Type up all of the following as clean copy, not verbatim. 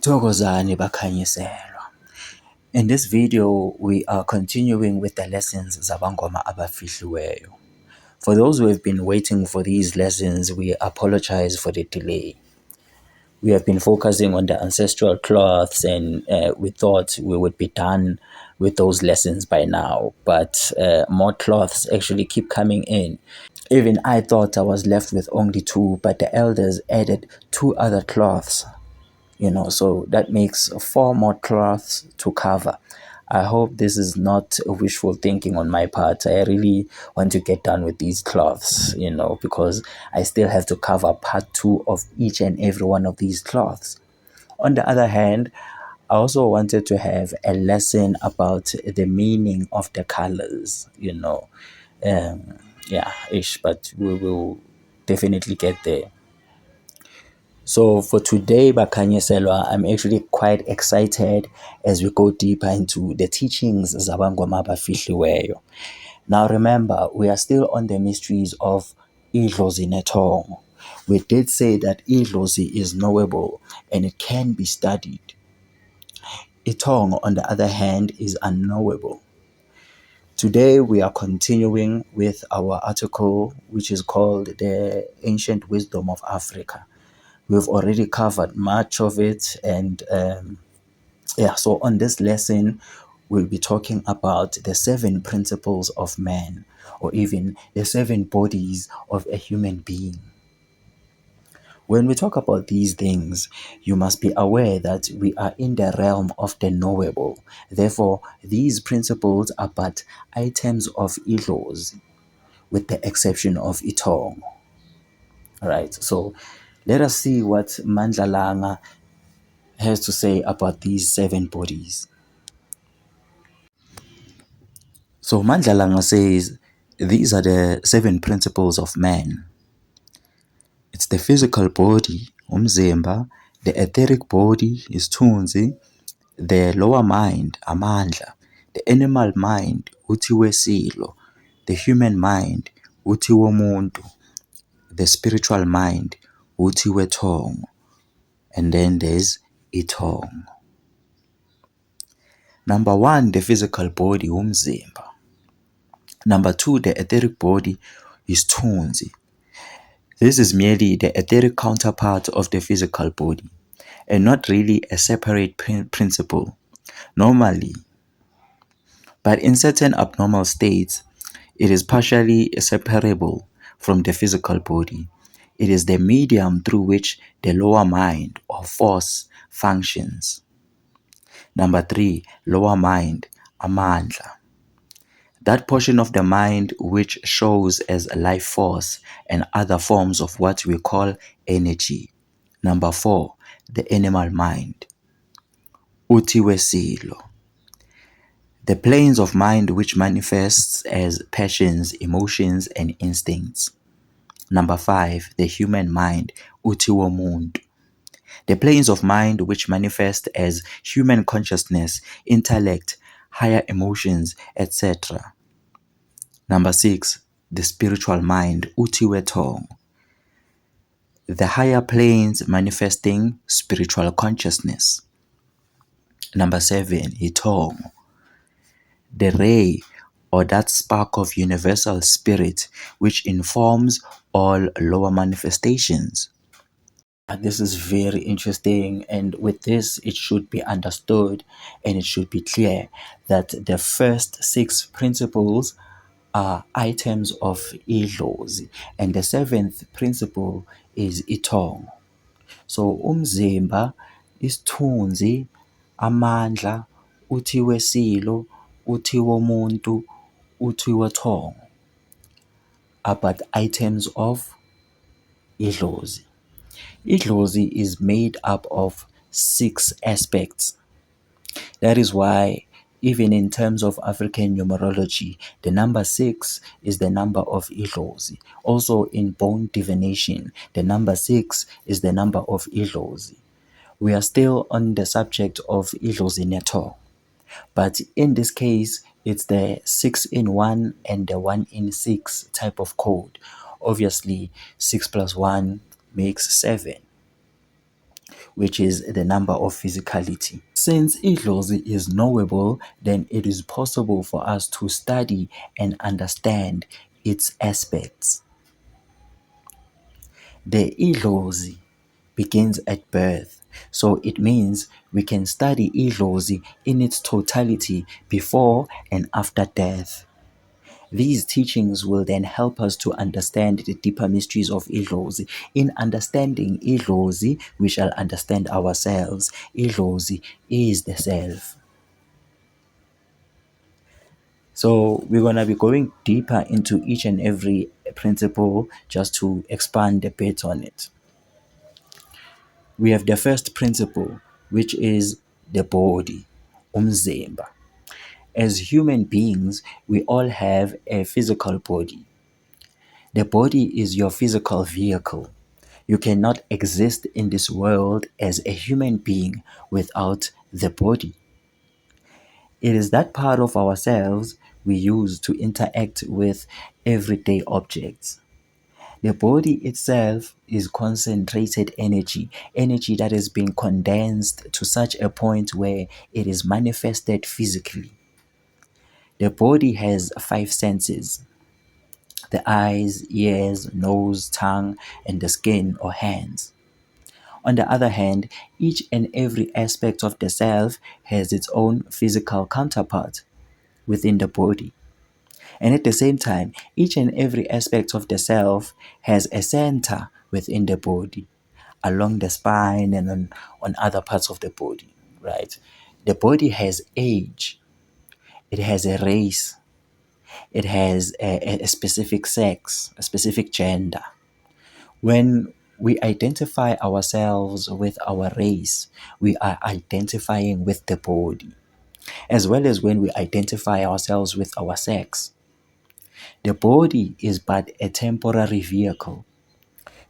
Thokozani bakhanyiselwa. In this video, we are continuing with the lessons zabangoma abafihliweyo. For those who have been waiting for these lessons, we apologize for the delay. We have been focusing on the ancestral cloths and we thought we would be done with those lessons by now, but more cloths actually keep coming in. Even I thought I was left with only 2, but the elders added 2 other cloths. So that makes 4 more cloths to cover. I hope this is not wishful thinking on my part. I really want to get done with these cloths, because I still have to cover part 2 of each and every one of these cloths. On the other hand, I also wanted to have a lesson about the meaning of the colors, but we will definitely get there. So for today, Bakhanyiselwa, I'm actually quite excited as we go deeper into the teachings zabangoma abafihliweyo. Now remember, we are still on the mysteries of Idlozi neThongo. We did say that Idlozi is knowable and it can be studied. iThongo, on the other hand, is unknowable. Today we are continuing with our article, which is called The Ancient Wisdom of Africa. We've already covered much of it, and so on this lesson, we'll be talking about the 7 principles of man, or even the 7 bodies of a human being. When we talk about these things, you must be aware that we are in the realm of the knowable. Therefore, these principles are but items of Idlozi, with the exception of iThongo. All right, so let us see what Mandlalanga has to say about these 7 bodies. So Mandlalanga says these are the 7 principles of man. It's the physical body, umzimba, the etheric body, isithunzi, the lower mind, amandla, the animal mind, uthiwe silo, the human mind, uthiwe muntu, the spiritual mind, uthiwe thongo, and then there's iThongo. Number 1, the physical body, umzimba. Number 2, the etheric body, isithunzi. This is merely the etheric counterpart of the physical body, and not really a separate principle, normally. But in certain abnormal states, it is partially separable from the physical body. It is the medium through which the lower mind or force functions. Number 3, lower mind, amandla. That portion of the mind which shows as life force and other forms of what we call energy. Number 4, the animal mind, uthiwe silo. The planes of mind which manifests as passions, emotions, and instincts. Number 5, the human mind, uthiwe muntu. The planes of mind which manifest as human consciousness, intellect, higher emotions, etc. Number 6, the spiritual mind, uthiwe thongo. The higher planes manifesting spiritual consciousness. Number 7, iThongo. The ray or that spark of universal spirit which informs all lower manifestations. This is very interesting, and with this it should be understood and it should be clear that the first 6 principles are items of Idlozi, and the 7th principle is iThongo. So umzimba, isithunzi, amandla, uthiwe silo, uthiwe muntu, uthiwe thongo are but items of Idlozi. Idlozi is made up of 6 aspects. That is why even in terms of African numerology, the number 6 is the number of Idlozi. Also in bone divination, the number 6 is the number of Idlozi. We are still on the subject of Idlozi neThongo, but in this case, it's the 6 in 1 and the 1 in 6 type of code. Obviously, 6 plus 1 makes 7. which is the number of physicality. Since idlozi is knowable, then it is possible for us to study and understand its aspects. The idlozi begins at birth, so it means we can study idlozi in its totality before and after death. These teachings will then help us to understand the deeper mysteries of Idlozi. In understanding Idlozi, we shall understand ourselves. Idlozi is the self. So we're going to be going deeper into each and every principle just to expand a bit on it. We have the first principle, which is the body, umzimba. As human beings, we all have a physical body. The body is your physical vehicle. You cannot exist in this world as a human being without the body. It is that part of ourselves we use to interact with everyday objects. The body itself is concentrated energy, energy that has been condensed to such a point where it is manifested physically. The body has five senses: the eyes, ears, nose, tongue, and the skin or hands. On the other hand, each and every aspect of the self has its own physical counterpart within the body. And at the same time, each and every aspect of the self has a center within the body, along the spine and on other parts of the body, right? The body has age, it has a race, it has a specific sex, a specific gender. When we identify ourselves with our race, we are identifying with the body, as well as when we identify ourselves with our sex. The body is but a temporary vehicle.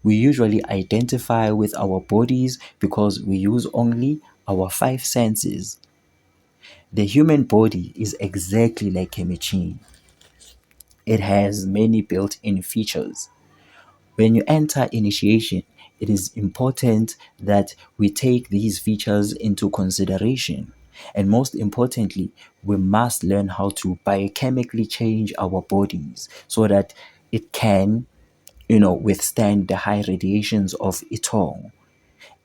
We usually identify with our bodies because we use only our five senses. The human body is exactly like a machine. It has many built-in features. When you enter initiation, it is important that we take these features into consideration. And most importantly, we must learn how to biochemically change our bodies so that it can, withstand the high radiations of Itong.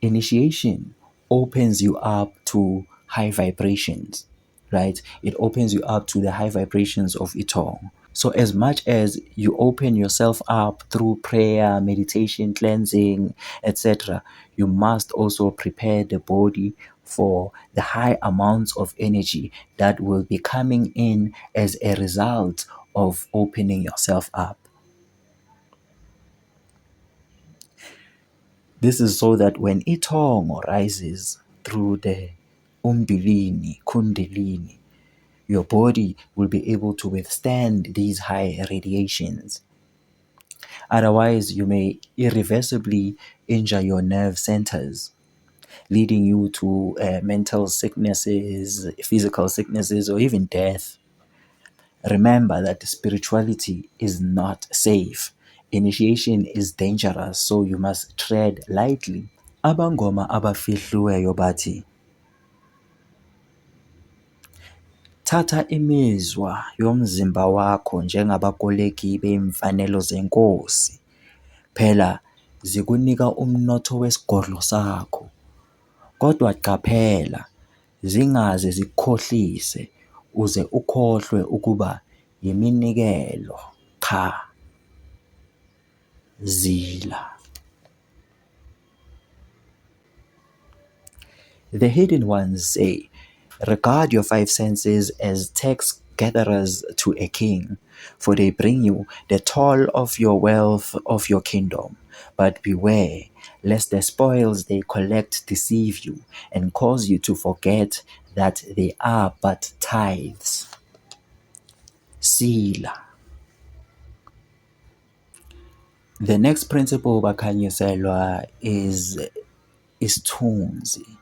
Initiation opens you up to high vibrations, right? It opens you up to the high vibrations of Itong. So, as much as you open yourself up through prayer, meditation, cleansing, etc., you must also prepare the body for the high amounts of energy that will be coming in as a result of opening yourself up. This is so that when Itong rises through the Umbilini, Kundalini, your body will be able to withstand these high radiations. Otherwise, you may irreversibly injure your nerve centers, leading you to mental sicknesses, physical sicknesses, or even death. Remember that spirituality is not safe. Initiation is dangerous, so you must tread lightly. Abangoma abafihliweyo bathi, thatha imizwa yomzimba wakho njengabakoleki beemfanelo zenkosi. Phela zikunika umnotho wesigodlo sakho. Kodwa qaphela, zingaze zikukhohlise uze ukhohlwe ukuba yiminikelo qha. Zila. The hidden ones say, regard your five senses as tax gatherers to a king, for they bring you the toll of your wealth of your kingdom. But beware, lest the spoils they collect deceive you and cause you to forget that they are but tithes. Sila. The next principle bakhanyiselwa is isithunzi,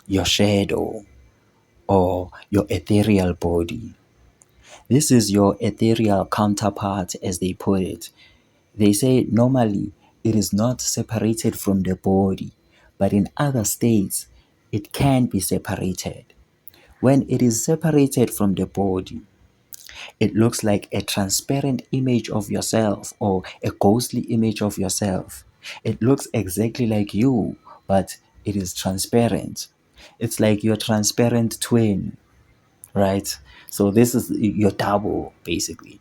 your shadow, or your ethereal body. This is your ethereal counterpart, as they put it. They say normally it is not separated from the body, but in other states, it can be separated. When it is separated from the body, it looks like a transparent image of yourself or a ghostly image of yourself. It looks exactly like you, but it is transparent. It's like your transparent twin, right? So this is your double, basically.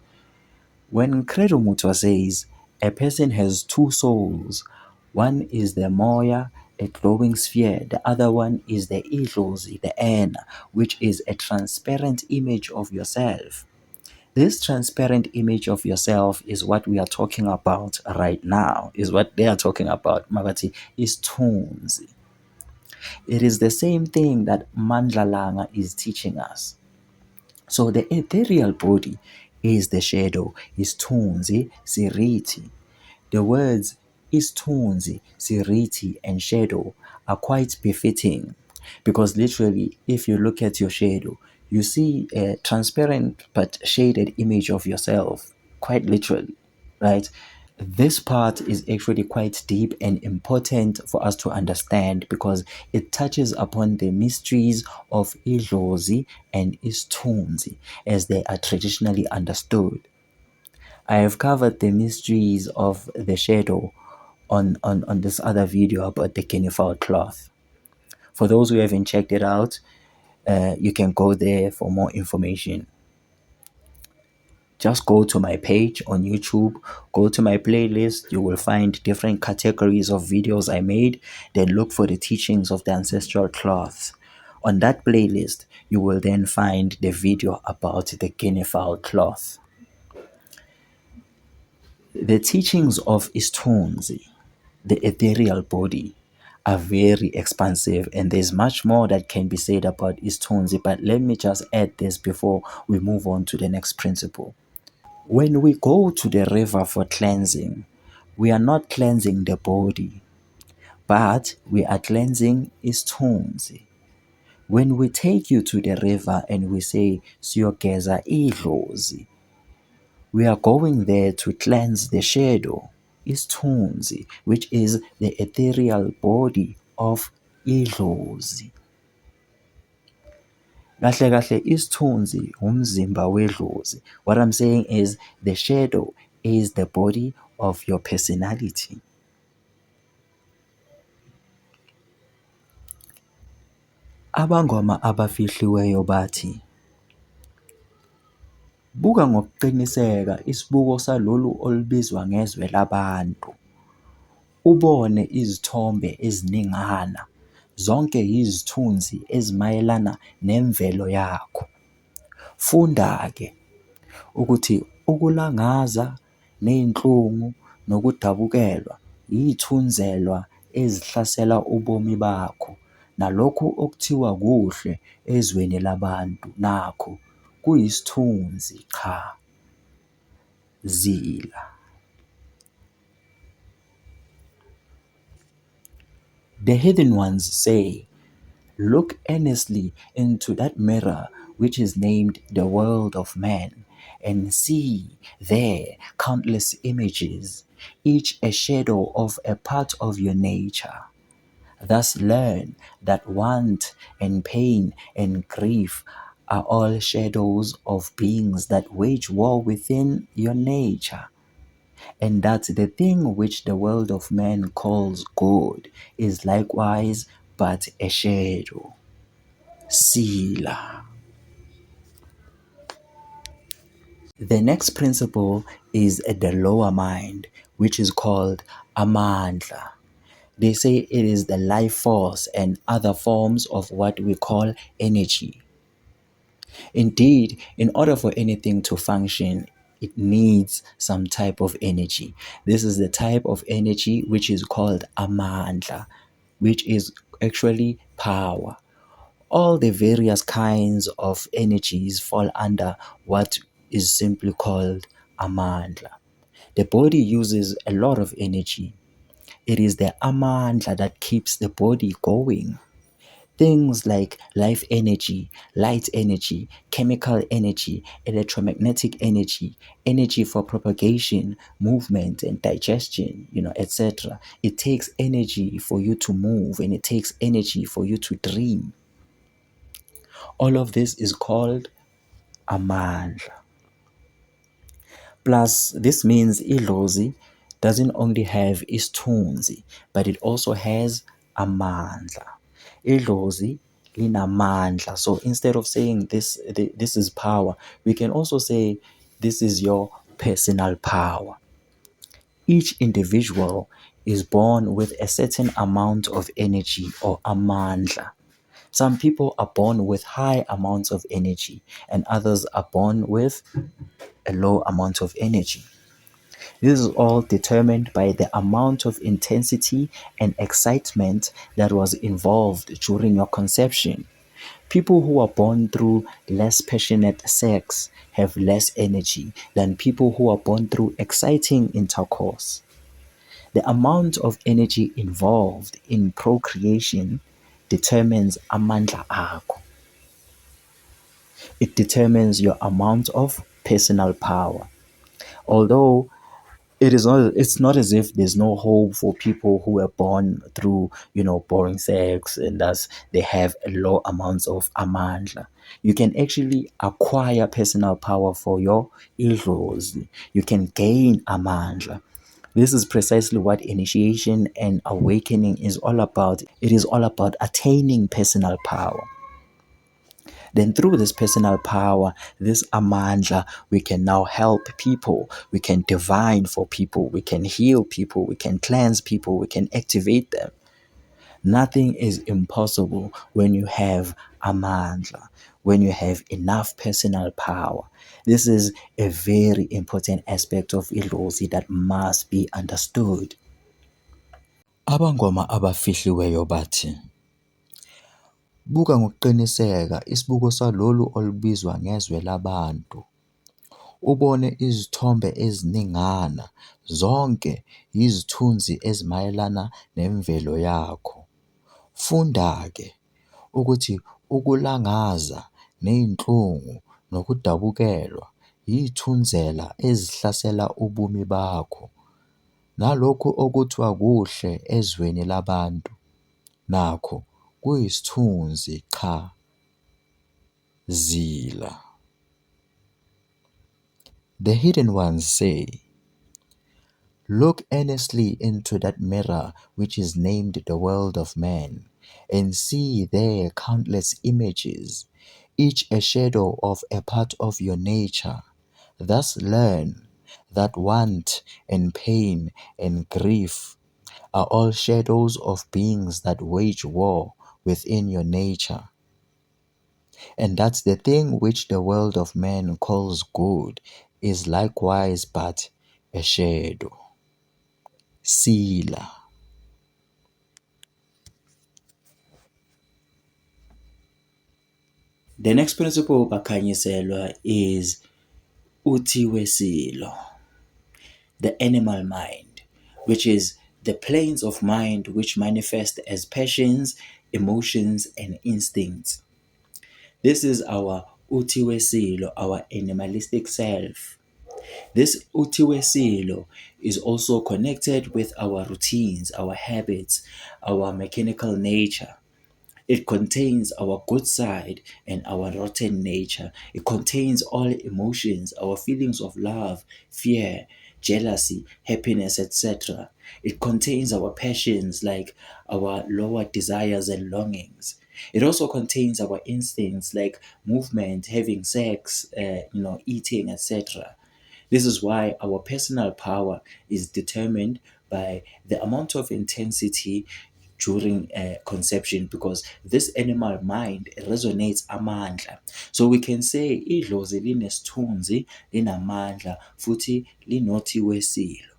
When Credo Mutwa says a person has two souls, one is the Moya, a glowing sphere, the other one is the Idlozi, the Ena, which is a transparent image of yourself. This transparent image of yourself is what we are talking about right now, is what they are talking about. Magati is tones. It is the same thing that Mandlalanga is teaching us. So the ethereal body is the shadow, is Tunzi, Siriti. The words isithunzi, siriti, and shadow are quite befitting because literally, if you look at your shadow, you see a transparent but shaded image of yourself, quite literally, right? This part is actually quite deep and important for us to understand because it touches upon the mysteries of Idlozi and Isithunzi as they are traditionally understood. I have covered the mysteries of the shadow on this other video about the Kenifal cloth. For those who haven't checked it out, you can go there for more information. Just go to my page on YouTube, go to my playlist, you will find different categories of videos I made, then look for the teachings of the ancestral cloths. On that playlist, you will then find the video about the Kenifal cloth. The teachings of Isithunzi, the ethereal body, are very expansive and there's much more that can be said about Isithunzi, but let me just add this before we move on to the next principle. When we go to the river for cleansing, we are not cleansing the body, but we are cleansing Isithunzi. When we take you to the river and we say, Siyogeza idlozi, we are going there to cleanse the shadow, isithunzi, which is the ethereal body of idlozi. Kahle kahle isithunzi umzimba wedlozi. What I'm saying is the shadow is the body of your personality. Abangoma abafihliweyo bathi buka ngokuqiniseka isibuko salolu olubizwa ngezwe labantu. Ubone izithombe eziningana, zonke yizithunzi ezimayelana nemvelo yakho. Funda-ke ukuthi ukulangaza ney'nhlungu nokudabukelwa yithunzelwa ezihlasela ubomi bakho, nalokhu okuthiwa kuhle ezweni labantu nakho kuyisithunzi cha. Zila. The heathen ones say, look earnestly into that mirror which is named the world of man, and see there countless images, each a shadow of a part of your nature. Thus learn that want and pain and grief are all shadows of beings that wage war within your nature, and that the thing which the world of man calls good is likewise but a shadow. Sila. The next principle is the lower mind, which is called Amandla. They say it is the life force and other forms of what we call energy. Indeed, in order for anything to function, it needs some type of energy. This is the type of energy which is called Amandla, which is actually power. All the various kinds of energies fall under what is simply called Amandla. The body uses a lot of energy. It is the Amandla that keeps the body going. Things like life energy, light energy, chemical energy, electromagnetic energy, energy for propagation, movement and digestion, etc. It takes energy for you to move, and it takes energy for you to dream. All of this is called amandla. Plus, this means idlozi doesn't only have isithunzi, but it also has amandla. Idlozi linamandla. So instead of saying this is power, we can also say this is your personal power. Each individual is born with a certain amount of energy or amandla. Some people are born with high amounts of energy, and others are born with a low amount of energy. This is all determined by the amount of intensity and excitement that was involved during your conception. People who are born through less passionate sex have less energy than people who are born through exciting intercourse. The amount of energy involved in procreation determines amandla akho. It determines your amount of personal power. Although it's not as if there's no hope for people who were born through boring sex, and thus they have low amounts of amandla. You can actually acquire personal power for your idlozi. You can gain amandla. This is precisely what initiation and awakening is all about. It is all about attaining personal power. Then through this personal power, this amandla, we can now help people. We can divine for people. We can heal people. We can cleanse people. We can activate them. Nothing is impossible when you have amandla, when you have enough personal power. This is a very important aspect of idlozi that must be understood. Abangoma abafihliweyo bathi, buka ngokuqiniseka isibuko salolu olubizwa ngezwe labantu. Ubone izithombe eziningana, zonke yizithunzi ezimayelana nemvelo yakho. Funda-ke ukuthi ukulangaza nezinhlungu nokudabukelwa yithunzela ezihlasela ubumi bakho. Nalokhu okuthiwa kuhle ezweni labantu, nakho kuyisithunzi cha. Zila. The hidden ones say, look earnestly into that mirror which is named the world of man, and see there countless images, each a shadow of a part of your nature. Thus learn that want and pain and grief are all shadows of beings that wage war within your nature. And that the thing which the world of man calls good is likewise but a shadow. Sila. The next principle bakhanyiselwa is uthi wesilo, the animal mind, which is the planes of mind which manifest as passions, emotions, and instincts. This is our uthi wesilo, our animalistic self. This uthi wesilo is also connected with our routines, our habits, our mechanical nature. It contains our good side and our rotten nature. It contains all emotions, our feelings of love, fear, jealousy, happiness, etc. It contains our passions like our lower desires and longings. It also contains our instincts like movement, having sex, eating, etc. This is why our personal power is determined by the amount of intensity during conception, because this animal mind resonates amandla. So we can say idlozi linesithunzi, linamandla, futhi linothi wesilo.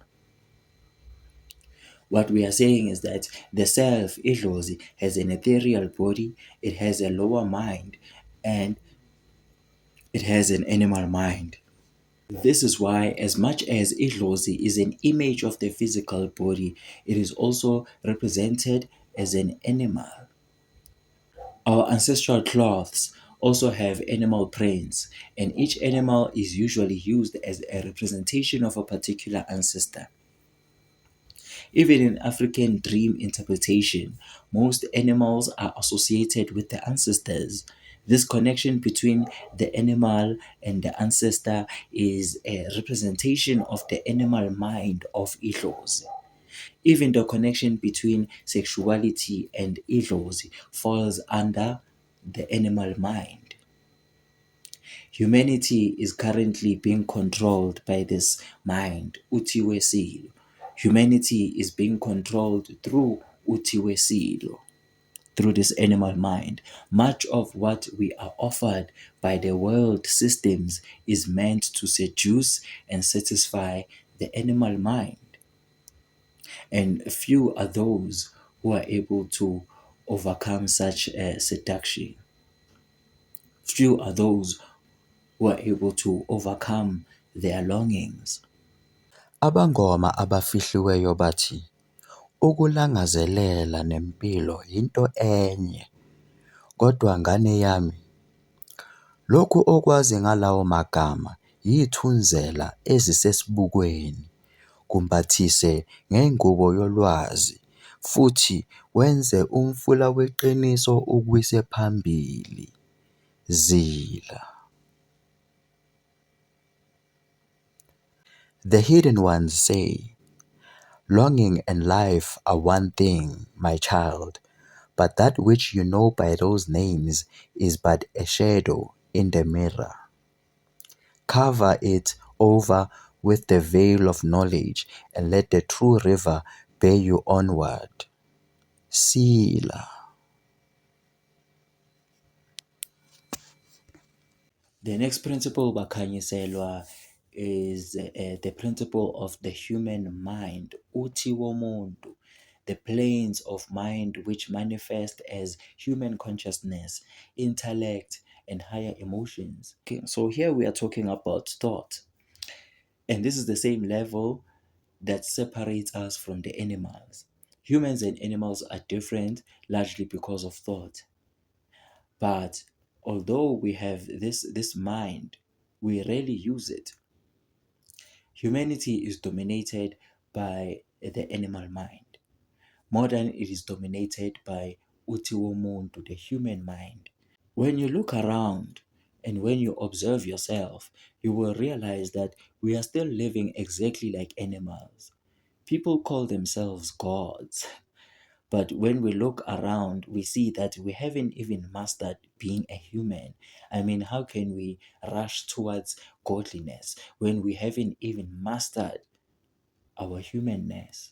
What we are saying is that the self, idlozi, has an ethereal body, it has a lower mind, and it has an animal mind. This is why, as much as idlozi is an image of the physical body, it is also represented as an animal. Our ancestral cloths also have animal prints, and each animal is usually used as a representation of a particular ancestor. Even in African dream interpretation, most animals are associated with the ancestors. This connection between the animal and the ancestor is a representation of the animal mind of Idlozi. Even the connection between sexuality and Idlozi falls under the animal mind. Humanity is currently being controlled by this mind, Utiwesilo. Humanity is being controlled through Utiwesilo, through this animal mind. Much of what we are offered by the world systems is meant to seduce and satisfy the animal mind. And few are those who are able to overcome such a seduction. Few are those who are able to overcome their longings. Abangoma abafihliweyo bathi ukulangazelela nempilo yinto enye, kodwa ngane yami, lokhu okwazi ngalawo magama yithunzela ezisesibukweni, kumbathise ngengubo yolwazi futhi wenze umfula weqiniso ukwise phambili. Zila. The hidden ones say, longing and life are one thing, my child, but that which you know by those names is but a shadow in the mirror. Cover it over with the veil of knowledge and let the true river bear you onward. Sila. The next principle Bakhanyiselwa is the principle of the human mind, uthi womuntu, the planes of mind which manifest as human consciousness, intellect, and higher emotions. Okay, so here we are talking about thought, and this is the same level that separates us from the animals. Humans and animals are different largely because of thought. But although we have this mind, we rarely use it. Humanity is dominated by the animal mind. More than it is dominated by Utiwomuntu, the human mind. When you look around and when you observe yourself, you will realize that we are still living exactly like animals. People call themselves gods. But when we look around, we see that we haven't even mastered being a human. I mean, how can we rush towards godliness when we haven't even mastered our humanness?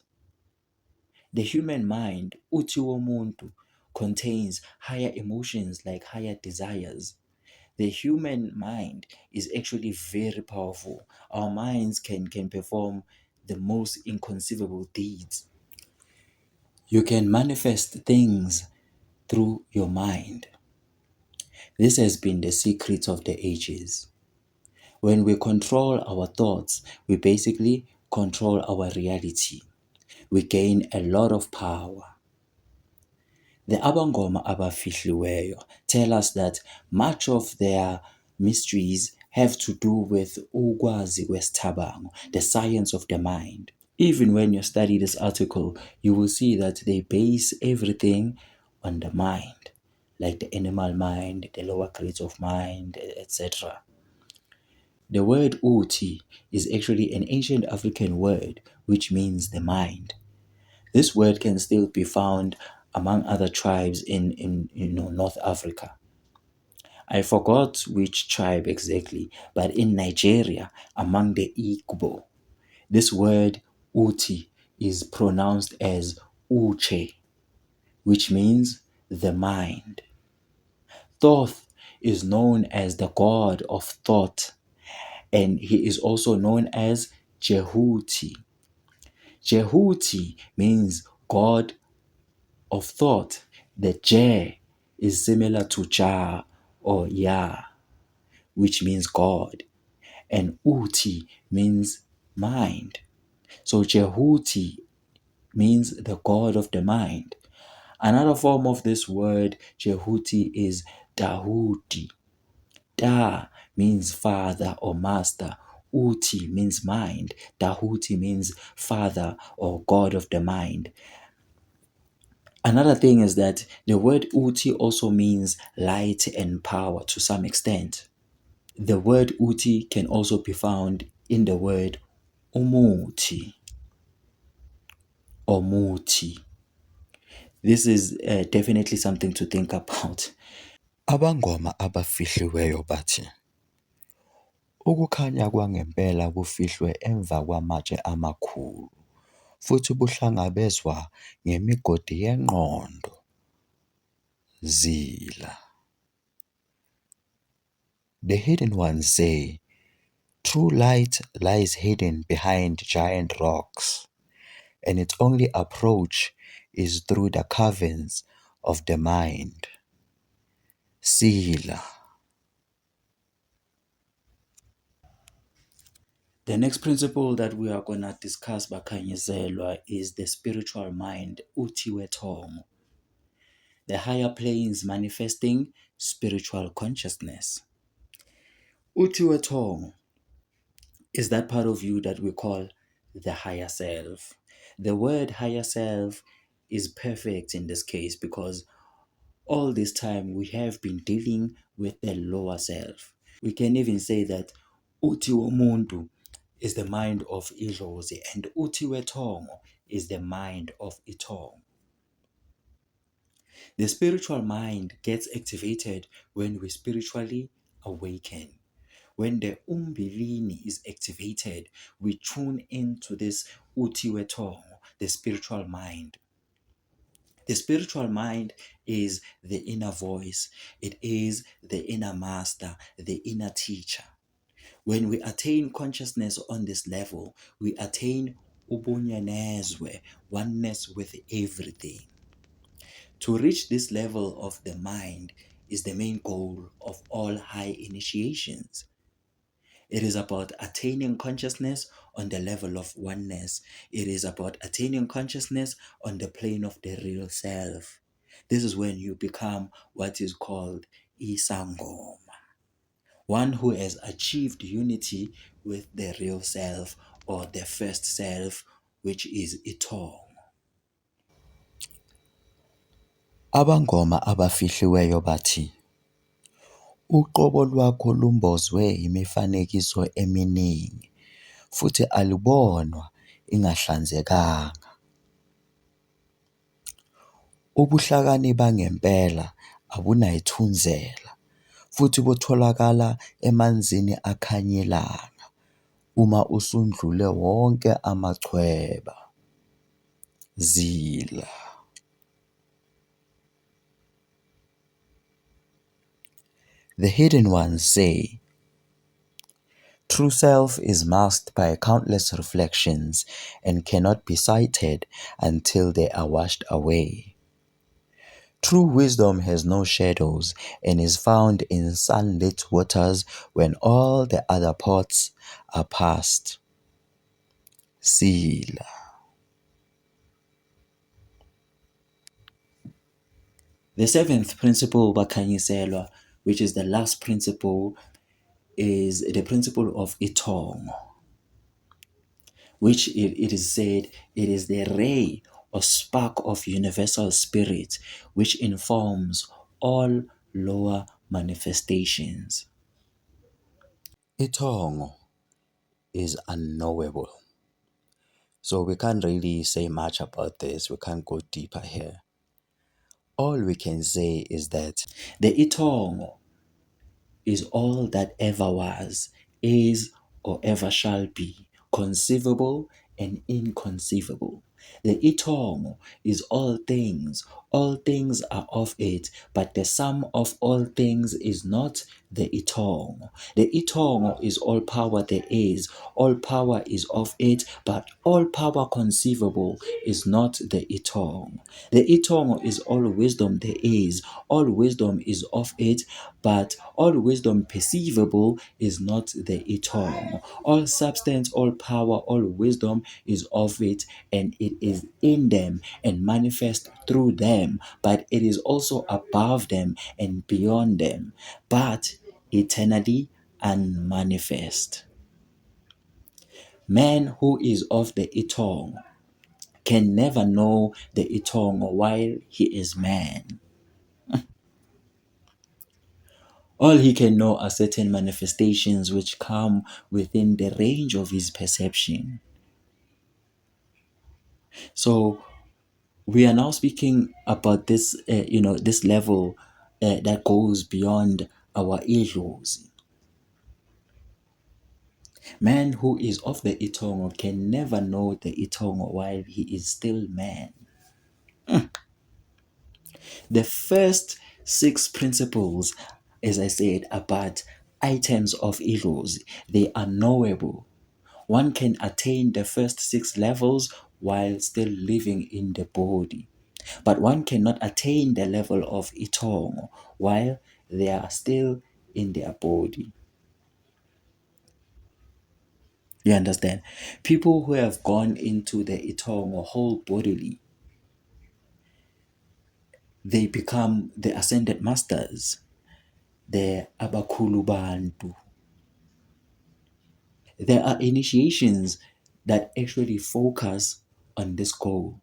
The human mind, uthi womuntu, contains higher emotions like higher desires. The human mind is actually very powerful. Our minds can perform the most inconceivable deeds. You can manifest things through your mind. This has been the secret of the ages. When we control our thoughts, we basically control our reality. We gain a lot of power. The Abangoma abafihliweyo tell us that much of their mysteries have to do with ukwazi kwesithabango, the science of the mind. Even when you study this article, you will see that they base everything on the mind, like the animal mind, the lower grades of mind, etc. The word uti is actually an ancient African word which means the mind. This word can still be found among other tribes in North Africa. I forgot which tribe exactly, but in Nigeria, among the Igbo, this word uti is pronounced as uche, which means the mind. Thoth is known as the god of thought, and he is also known as Jehuti. Jehuti means god of thought. The Je is similar to Jah or Yah, which means God, and Uti means mind. So Jehuti means the God of the mind. Another form of this word, Jehuti, is Dahuti. Da means father or master. Uti means mind. Dahuti means father or god of the mind. Another thing is that the word Uti also means light and power to some extent. The word Uti can also be found in the word Umuti or Muti. This is definitely something to think about. Abangoma abafihliweyo bathi ukukhanya kwangempela kufihlwe emva kwamatshe amakhulu futhi buhlangabezwa ngemigodi yengqondo. Zila. The hidden ones say, true light lies hidden behind giant rocks, and its only approach is through the caverns of the mind. Sila. The next principle that we are going to discuss, Bakhanyiselwa, is the spiritual mind, Utiwetong, the higher planes manifesting spiritual consciousness. Utiwetong is that part of you that we call the higher self. The word higher self is perfect in this case because all this time we have been dealing with the lower self. We can even say that Uti Womuntu is the mind of Idlozi and Uti Wetongo is the mind of Itong. The spiritual mind gets activated when we spiritually awaken. When the Umbilini is activated, we tune into this Uti Wetongo, the spiritual mind. The spiritual mind is the inner voice. It is the inner master, the inner teacher. When we attain consciousness on this level, we attain ubunyanezwe, oneness with everything. To reach this level of the mind is the main goal of all high initiations. It is about attaining consciousness on the level of oneness. It is about attaining consciousness on the plane of the real self. This is when you become what is called Isangoma, one who has achieved unity with the real self or the first self, which is Itong. Abangoma abafihliweyo bathi uqobo lwakho lumbozwe imifanekiso eminingi futhi alubonwa ingahlanzekanga. Ubuhlakani bangempela abunayithunzela futhi butholakala emanzini akhanyelanga uma usundlule wonke amachweba. Zila. The hidden ones say, true self is masked by countless reflections and cannot be sighted until they are washed away. True wisdom has no shadows and is found in sunlit waters when all the other pots are past. Sila. The seventh principle, Bakhanyiselwa, which is the last principle, is the principle of Itong, which it is said it is the ray or spark of universal spirit which informs all lower manifestations. Itongo is unknowable. So we can't really say much about this. We can't go deeper here. All we can say is that The Itong is all that ever was, is, or ever shall be, conceivable and inconceivable. The Itong is all things are of it, but the sum of all things is not the Itong. The Itong is all power there is, all power is of it, but all power conceivable is not the Itong. The Itong is all wisdom there is, all wisdom is of it, but all wisdom perceivable is not the Itong. All substance, all power, all wisdom is of it, and it it is in them and manifest through them, but it is also above them and beyond them, but eternally unmanifest. Man who is of the eternal can never know the eternal while he is man. All he can know are certain manifestations which come within the range of his perception. So we are now speaking about this, this level that goes beyond our egos. Man who is of the eternal can never know the eternal while he is still man. The first six principles, as I said, about items of egos, they are knowable. One can attain the first six levels while still living in the body. But one cannot attain the level of eternal while they are still in their body. You understand? People who have gone into the eternal whole bodily, they become the ascended masters, the Abakulu Bantu. There are initiations that actually focus on this goal,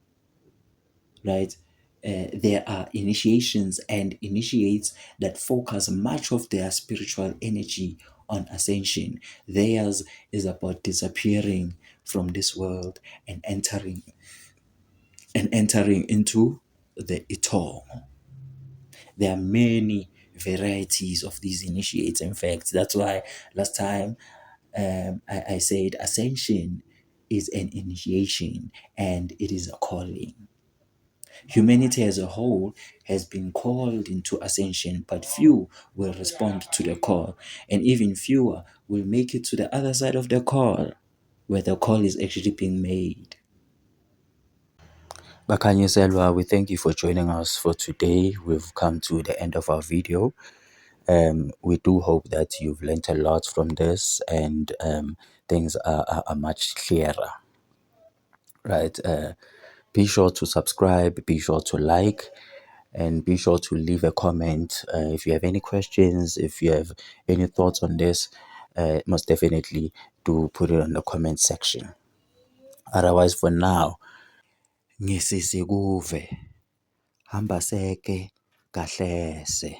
right? There are initiations and initiates that focus much of their spiritual energy on ascension. Theirs is about disappearing from this world and entering into the eternal. There are many varieties of these initiates. In fact, that's why last time I said ascension is an initiation and it is a calling. Humanity as a whole has been called into ascension, but few will respond to the call, and even fewer will make it to the other side of the call, where the call is actually being made. Bakhanyiselwa, we thank you for joining us for today. We've come to the end of our video. We do hope that you've learned a lot from this and things are much clearer, right? Be sure to subscribe, be sure to like, and be sure to leave a comment. If you have any questions, if you have any thoughts on this, most definitely do put it on the comment section. Otherwise, for now, ngisisi kuve hamba seke kahlese.